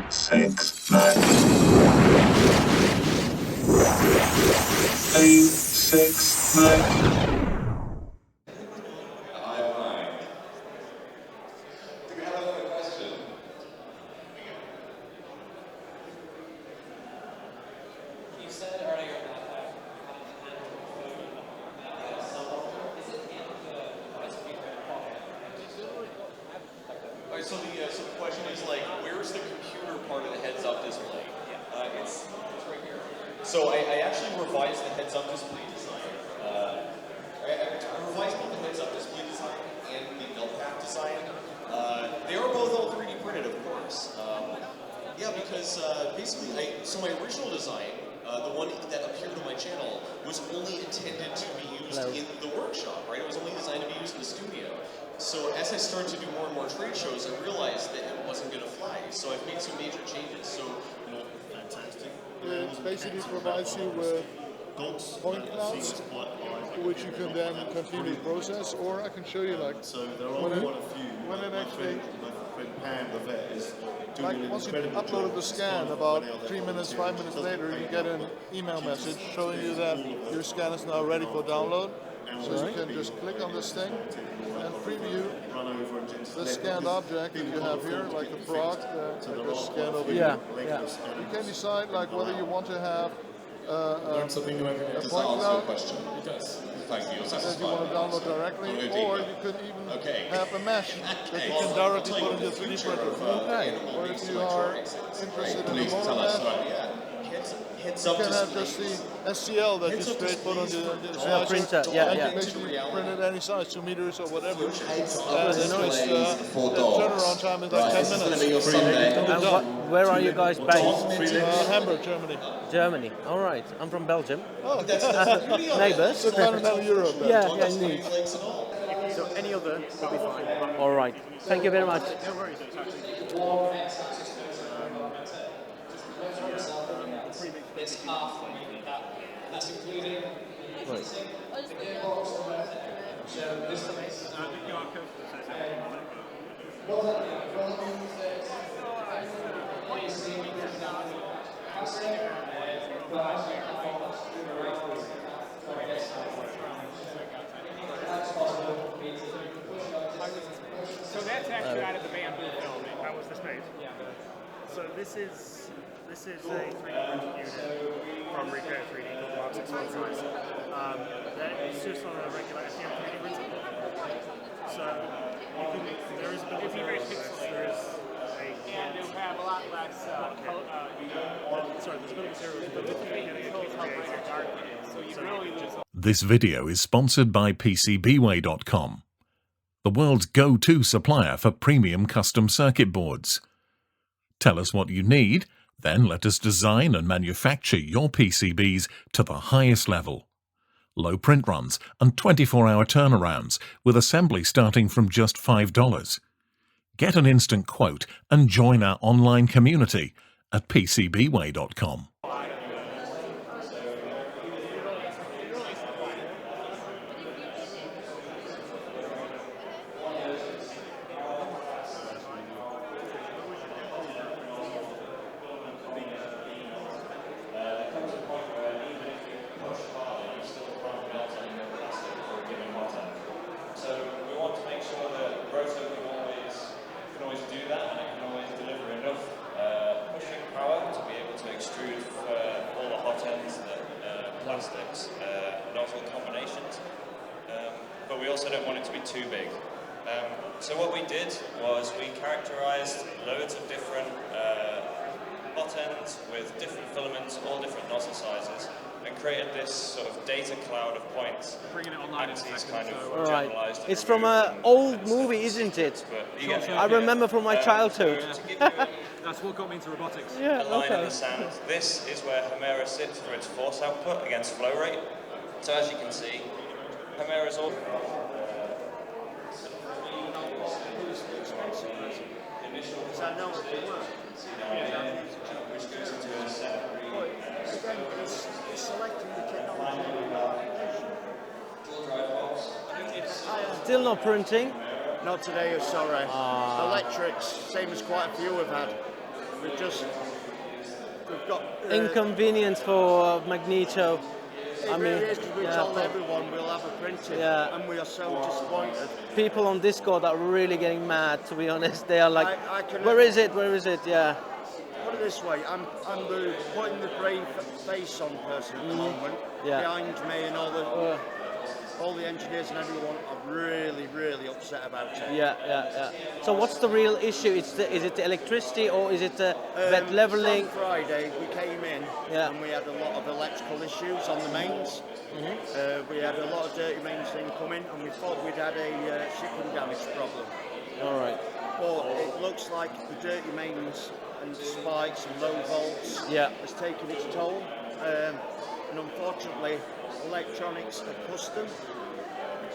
AIM6MAC. AIM6MAC. So the question is like, where's the computer part of the heads-up display? It's right here. So I actually revised the heads-up display design. I revised both the heads-up display design and the Beltless design. They are both all 3D printed, of course. Yeah, because basically, so my original design, the one that appeared on my channel, was only intended to be used in the workshop, right? It was only designed to be used in the studio. So as I started to do more and more trade shows, I realized that it wasn't going to fly. So I've made some major changes. So, fantastic. It basically provides you with point clouds, which you can then continue to process, or I can show you like so there are quite a few. When it actually, when Pam the vet is doing like once you uploaded the scan, about 3 minutes, 5 minutes later, you get an email message showing you that your scan is now ready for download. So you can just click on this thing and preview the scanned object that you have here, like the frog that I just scanned over here. You can decide like whether you want to have a point cloud thank you. that you want to download directly, or you could even have a mesh that you can directly put in your 3D printer. Or if you are interested in the mono mesh, you can have just the STL that you straight put on the printer. And basically print it any size, 2 meters or whatever. And the turnaround time is like 10 minutes. And where are you guys based? Hamburg, Germany. Germany. All right. I'm from Belgium. Oh, Neighbours. So continental Europe. Yeah, indeed. So any other will be fine. All right. Thank you very much. No worries. It's half that's including Right. the gearbox. So this is So that's actually out of the bamboo film. That was this page. Yeah. So this is a 3D printed unit from Recreate 3D called Mark 616. It's just on a regular STM 3D printer. So there is a bit of pixels. There is and it'll have a lot less sorry, there's a bit of a so you really just This video is sponsored by PCBWay.com, the world's go-to supplier for premium custom circuit boards. Tell us what you need, then let us design and manufacture your PCBs to the highest level. Low print runs and 24-hour turnarounds with assembly starting from just $5. Get an instant quote and join our online community at PCBWay.com. Plastics, nozzle combinations, but we also don't want it to be too big. So what we did was we characterized loads of different hot ends with different filaments, all different nozzle sizes, and created this sort of data cloud of points. bringing it online in a second. Kind of All right. generalized. It's from an old movie, isn't it? But you get the I idea. remember from my childhood. To give you That's what got me into robotics. Yeah, a line in okay. the sand. This is where Hemera sits for its force output against flow rate. So as you can see, Hemera is all. Which goes into a secondary. Dual drive holes. Still not printing. Not today, sorry. Electrics, same as quite a few we've had. we've got Inconvenience for Magneto. It really is, because we told everyone we'll have a printing, and we are so disappointed. People on Discord are really getting mad, to be honest. They are like, where is it? Where is it? Yeah. Put it this way, I'm putting the brave face on person at the moment. Behind me, and all the engineers and everyone are really upset about it. Yeah. So what's the real issue? Is it the electricity, or is it the wet leveling? On Friday we came in and we had a lot of electrical issues on the mains. We had a lot of dirty mains incoming, and we thought we'd had a shipping damage problem. All right. But it looks like the dirty mains and spikes and low volts has taken its toll. And unfortunately, electronics are custom,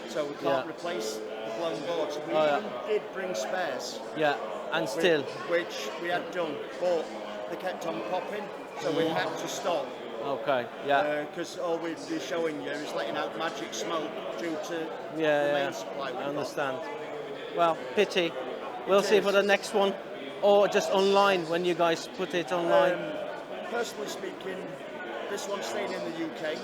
so we can't replace the blown boards. We did bring spares. Yeah, and still. Which we had done, but they kept on popping, so we had to stop. Okay, yeah. Because all we'd be showing you is letting out magic smoke due to the main supply. I understand. Well, pity. We'll see for the next one, or just online when you guys put it online. Personally speaking, this one's staying in the UK.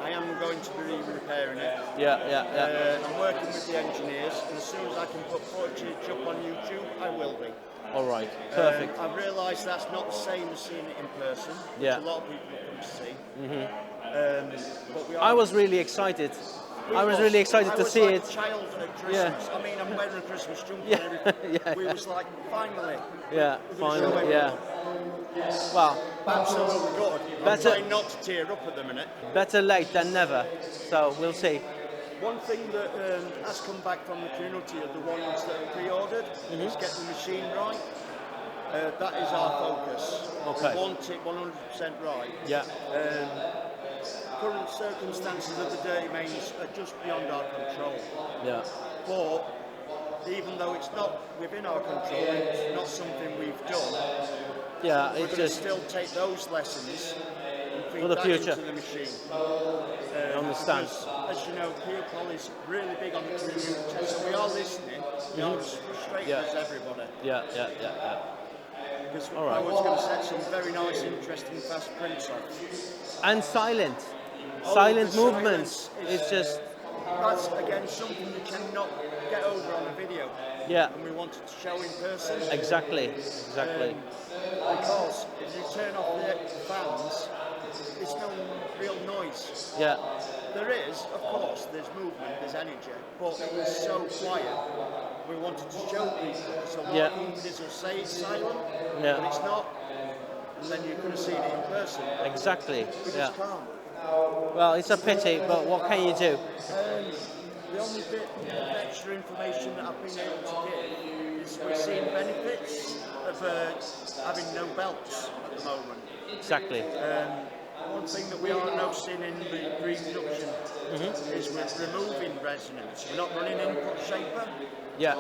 I am going to be repairing it. Yeah. I'm working with the engineers, and as soon as I can put footage up on YouTube, I will be. All right, perfect. I realise that's not the same as seeing it in person, which a lot of people come to see. But I was really excited. I was really excited to see it. Child at Christmas. I mean, I'm wearing a Christmas jumper and everything. We was like, finally. Finally. Well, absolutely good. I'm trying not to tear up at the minute. Better late than never. So we'll see. One thing that has come back from the community of the ones that are pre-ordered is get the machine right. That is our focus. Okay. We want it 100% right. Yeah. Current circumstances of the dirty mains are just beyond our control. Yeah. But even though it's not within our control, it's not something we've done. Yeah, we're going to still take those lessons and feed for the that future. Into the machine. I understand. Because, as you know, Peerpol is really big on the community, so we are listening. We are as frustrated as everybody. Yeah. Because I was going to set some very nice, interesting, fast prints on. And silent movements. It's just. That's again something you cannot get over on a video. Yeah. And we wanted to show in person. Exactly. Because if you turn off the fans, there's no real noise. Yeah. There is, of course, there's movement, there's energy, but it was so quiet. We wanted to show people, so a lot of companies will say it's silent, but it's not. And then you could have seen it in person. Exactly. We just can't. Well, it's a pity, but what can you do? The only bit of extra information that I've been able to give is we're seeing benefits of having no belts at the moment. Exactly. One thing that we are noticing in the reproduction is we're removing resonance. We're not running input shaper. Yeah.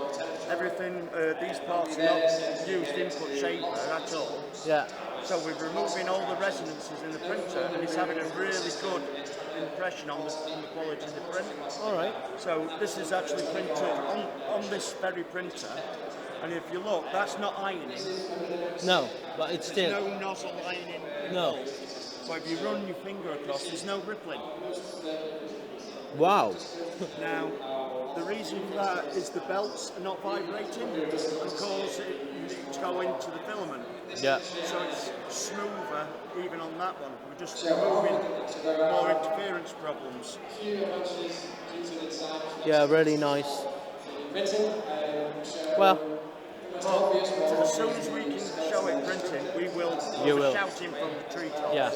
Everything, these parts are not used input shaper at all. Yeah. So we're removing all the resonances in the printer, and it's having a really good impression on the quality of the print. All right. So this is actually printed on this very printer, and if you look, that's not ironing. No, but it's still. There's no nozzle ironing. No. So if you run your finger across, there's no rippling. Wow. Now, the reason for that is the belts are not vibrating and cause it to go into the filament. Yeah. So it's smoother even on that one. We're just removing more interference problems. Yeah, really nice. Well, as soon as we can show it printing, we will be shouting from the treetops. Yeah.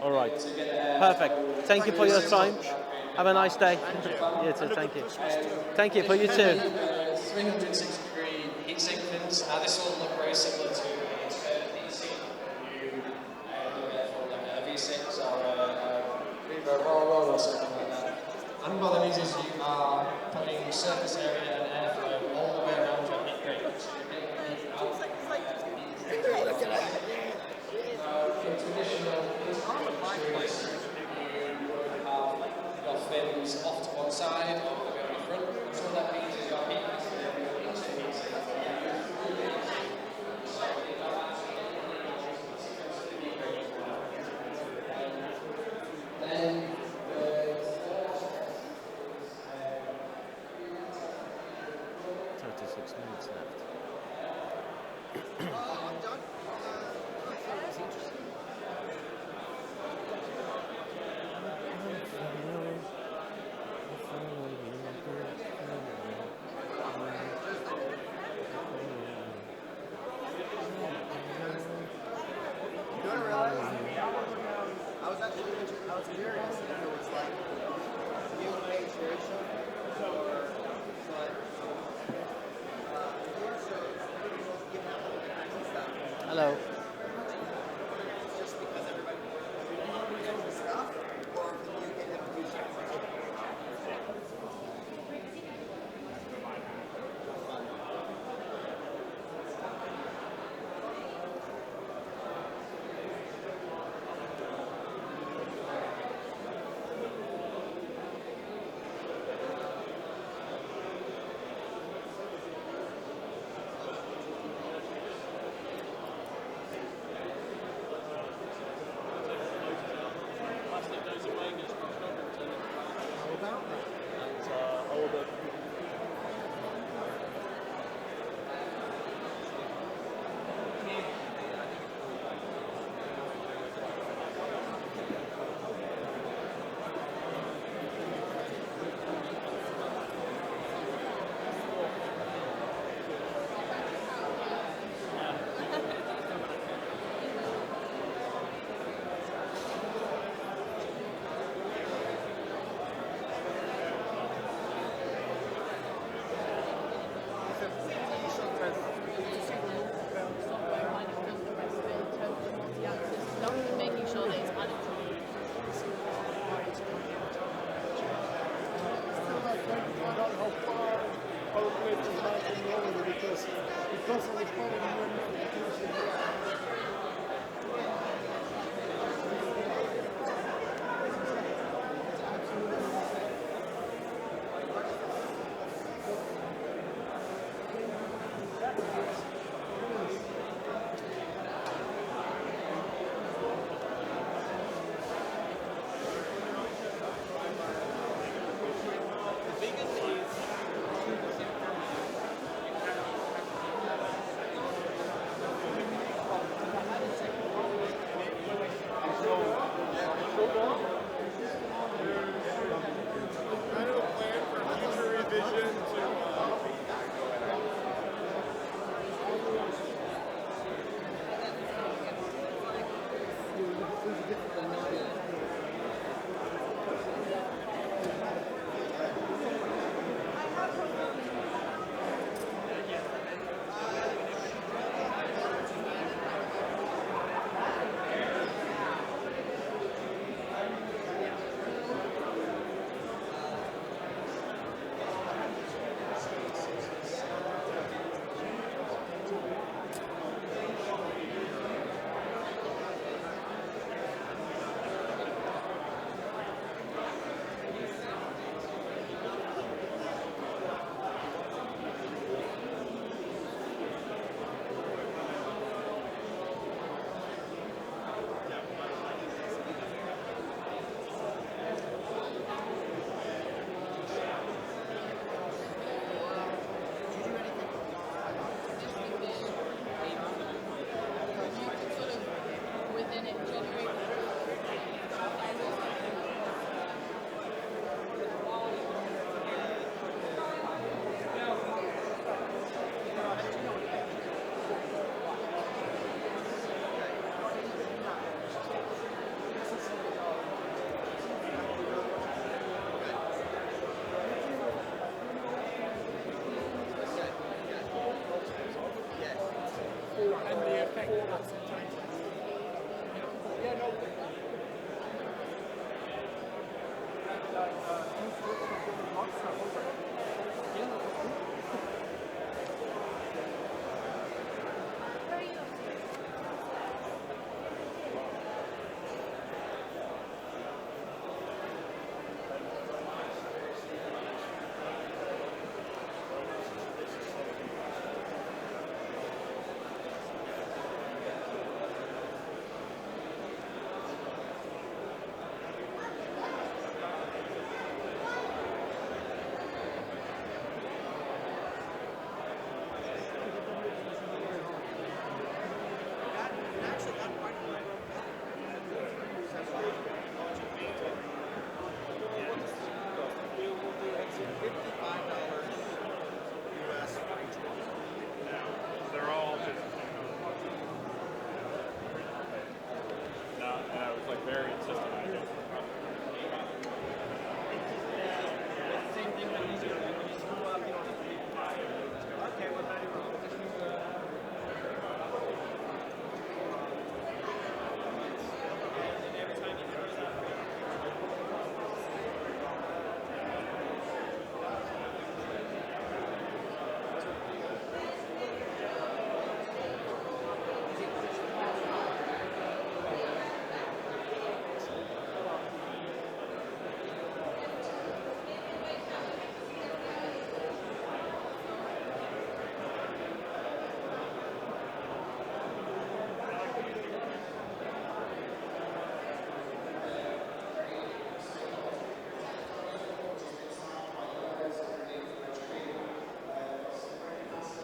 All right. Perfect. Thank you for your time. Have a nice day. You too. Thank you. Thank you for you too. 360-degree heat sink fins. This will look very similar to a V6 or a roll or something like that. And what that means is you are putting surface area and airflow all the way around your heat grate. Fins off to one side, or the way on the front. So what that means is your heat experience. So it's like new page version or Hello. just because everybody knows the stuff, or can you get them to do something?